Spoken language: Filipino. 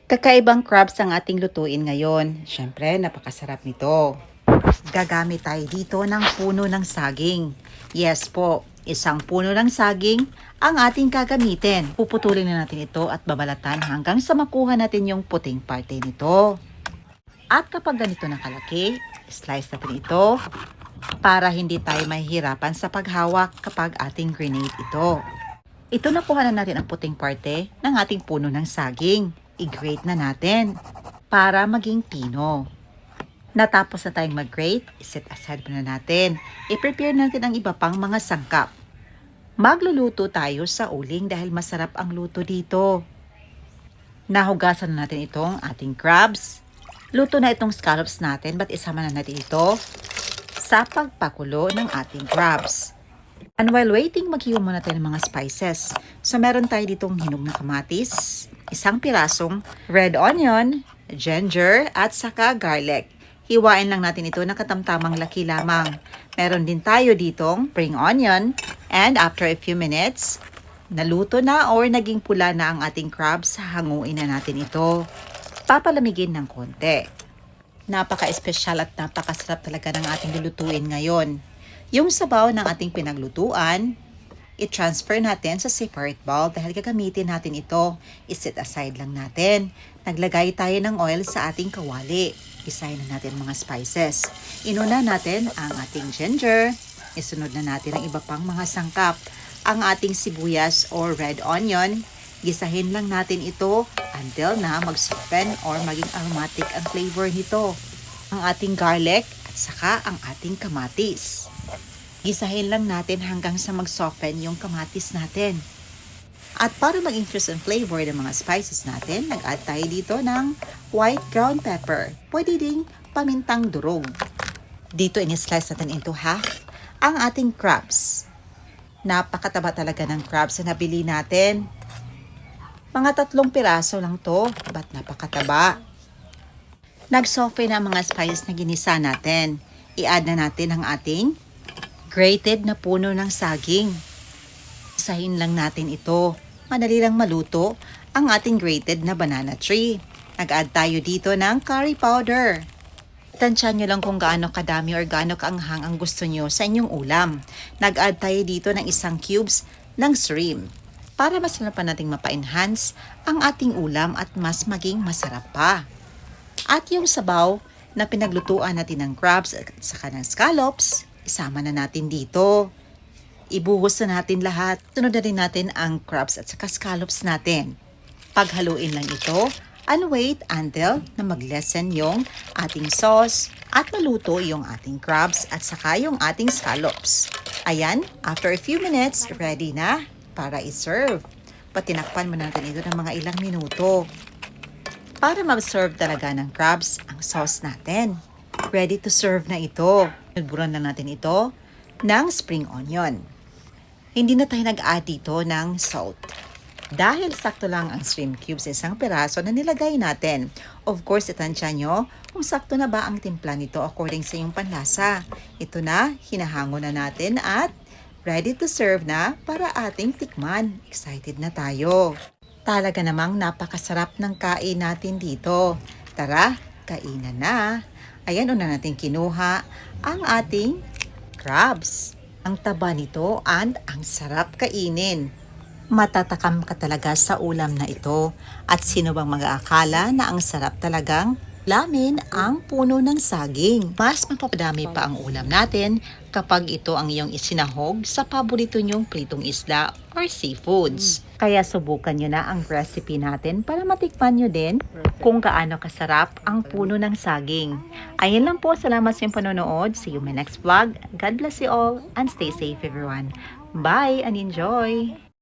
Kakaibang crabs ang ating lutuin ngayon. Siyempre, napakasarap nito. Gagamit tayo dito ng puno ng saging. Yes po, isang puno ng saging ang ating gagamitin. Puputulin na natin ito at babalatan hanggang sa makuha natin yung puting parte nito. At kapag ganito na kalaki, slice natin ito para hindi tayo mahihirapan sa paghawak kapag ating grenade ito. Ito nakuha na natin ang puting parte ng ating puno ng saging. I-grate na natin para maging pino. Natapos na tayong mag-grate, iset aside muna natin. I-prepare natin ang iba pang mga sangkap. Magluluto tayo sa uling dahil masarap ang luto dito. Nahugasan na natin itong ating crabs. Luto na itong scallops natin, but isama na natin ito sa pagpakulo ng ating crabs. And while waiting, maghiwa muna tayo ng mga spices. So meron tayo ditong hinog na kamatis, isang pirasong red onion, ginger, at saka garlic. Hiwain lang natin ito na katamtamang laki lamang. Meron din tayo ditong spring onion, and after a few minutes, naluto na or naging pula na ang ating crabs, hanguin na natin ito. Papalamigin ng konti. Napaka-espesyal at napakasarap talaga ng ating lulutuin ngayon. Yung sabaw ng ating pinaglutuan, i-transfer natin sa separate bowl dahil gagamitin natin ito. I-set aside lang natin. Naglagay tayo ng oil sa ating kawali. Isahin na natin mga spices. Inuna natin ang ating ginger. Isunod na natin ang iba pang mga sangkap. Ang ating sibuyas or red onion. Gisahin lang natin ito until na mag-soften or maging aromatic ang flavor nito. Ang ating garlic at saka ang ating kamatis. Gisahin lang natin hanggang sa mag-soften yung kamatis natin. At para mag-increase ang flavor ng mga spices natin, nag-add tayo dito ng white ground pepper. Pwede ding pamintang durog. Dito in-slice natin into half ang ating crabs. Napakataba talaga ng crabs na nabili natin. Mga 3 piraso lang to, but napakataba. Nag-soften na ang mga spices na ginisa natin. I-add na natin ang ating grated na puno ng saging. Isahin lang natin ito. Madali lang maluto ang ating grated na banana tree. Nag-add tayo dito ng curry powder. Tansyan nyo lang kung gaano kadami or gaano kaanghang ang gusto nyo sa inyong ulam. Nag-add tayo dito ng 1 cubes ng shrimp para mas nating mapa-enhance ang ating ulam at mas maging masarap pa. At yung sabaw na pinaglutuan natin ng crabs at saka ng scallops, isama na natin dito. Ibuhos na natin lahat. Sunod na rin natin ang crabs at saka scallops natin. Paghaluin lang ito and wait until na mag-lessen yung ating sauce at maluto yung ating crabs at saka yung ating scallops. Ayan, after a few minutes, ready na para i-serve. Patinakpan mo natin ito ng mga ilang minuto para mag-serve talaga ng crabs ang sauce natin. Ready to serve na ito. Nagburan na natin ito ng spring onion. Hindi na tayo nag-add dito ng salt. Dahil sakto lang ang shrimp cubes sa 1 piraso na nilagay natin. Of course, itansya nyo kung sakto na ba ang timpla nito according sa iyong panlasa. Ito na, hinahango na natin at ready to serve na para ating tikman. Excited na tayo. Talaga namang napakasarap ng kain natin dito. Tara, kainan na. Ayan, una natin kinuha ang ating crabs. Ang taba nito and ang sarap kainin. Matatakam ka talaga sa ulam na ito. At sino bang mag-aakala na ang sarap talagang lamin ang puno ng saging. Mas mapapadami pa ang ulam natin kapag ito ang iyong isinahog sa paborito nyong pritong isda or seafoods. Kaya subukan nyo na ang recipe natin para matikman nyo din kung gaano kasarap ang puno ng saging. Ayun lang po, salamat sa iyong panonood. See you in my next vlog. God bless you all and stay safe everyone. Bye and enjoy!